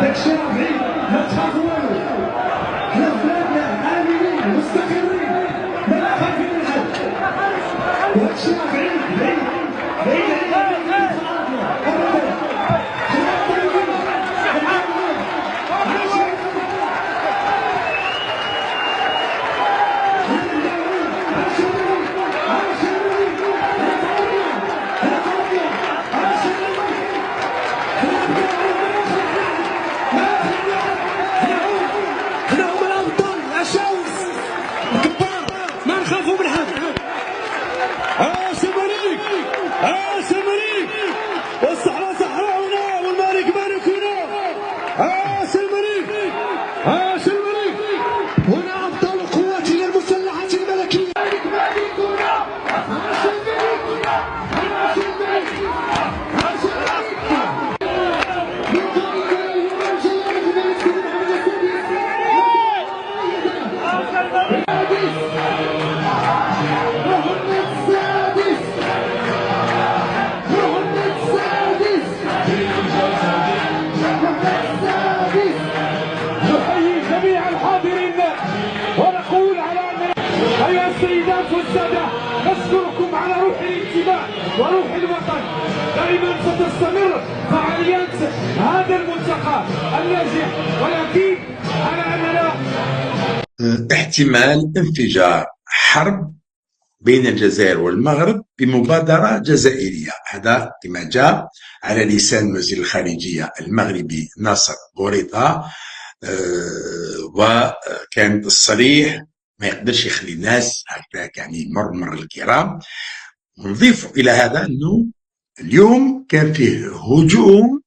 داكشي راه بعيد، ما تخافوا والو. حنا في بلادنا امنين مستقرين، ما خايفين من حد. وهادشي راه بعيد بعيد بعيد علينا ابدا. حنا طيبين سلمريك والصحراء صحراؤنا والمالك مالكنا. سلمريك سلمريك هنا ابطال قواتنا المسلحه الملكيه. نحيي جميع الحاضرين ونقول على أيها السيدات والسادة، نشكركم على روح الانتماء وروح الوطن. دائما ستستمر فعاليات هذا الملتقى الناجح، ولكن على أننا احتمال انفجار حرب بين الجزائر والمغرب بمبادرة جزائرية. هذا كما جاء على لسان وزير الخارجية المغربي ناصر بوريطة، وكان الصريح ما يقدرش يخلي الناس هكذا يعني مر الكرام. نضيف إلى هذا أنه اليوم كان فيه هجوم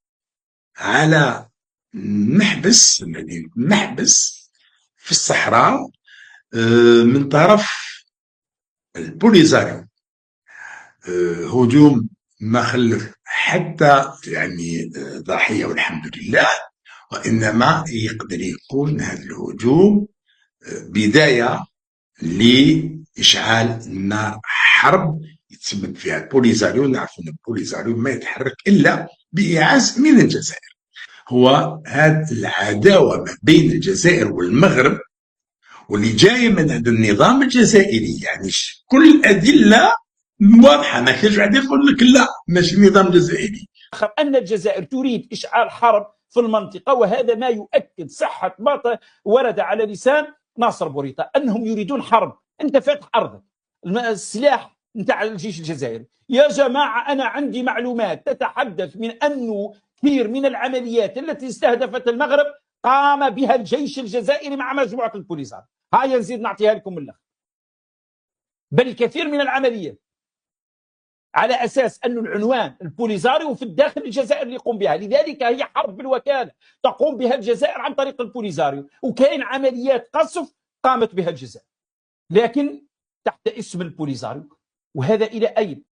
على محبس في الصحراء من طرف البوليزاريو. هجوم ما خلف حتى يعني ضحية والحمد لله، وإنما يقدر يكون هذا الهجوم بداية لإشعال نار حرب يتسبب فيها البوليزاريو. نعرف أن البوليزاريو ما يتحرك إلا بإعاز من الجزائر. هو هذه العداوة ما بين الجزائر والمغرب واللي جاية من هذا النظام الجزائري، يعني كل الأدلة واضحة، ما كاينش واحد يقول لك لا ماشي نظام جزائري. أن الجزائر تريد إشعال حرب في المنطقة، وهذا ما يؤكد صحة ما ورد على لسان ناصر بوريطة أنهم يريدون حرب. أنت فاتح أرضك، السلاح نتاع الجيش الجزائري. يا جماعة أنا عندي معلومات تتحدث من أنه كثير من العمليات التي استهدفت المغرب قام بها الجيش الجزائري مع مجموعة البوليسار. هاي نزيد نعطيها لكم من الأخ. بل الكثير من العمليات على أساس أن العنوان البوليزاريو في الداخل الجزائر اللي يقوم بها، لذلك هي حرب بالوكالة تقوم بها الجزائر عن طريق البوليزاريو، وكاين عمليات قصف قامت بها الجزائر لكن تحت اسم البوليزاريو. وهذا إلى أين؟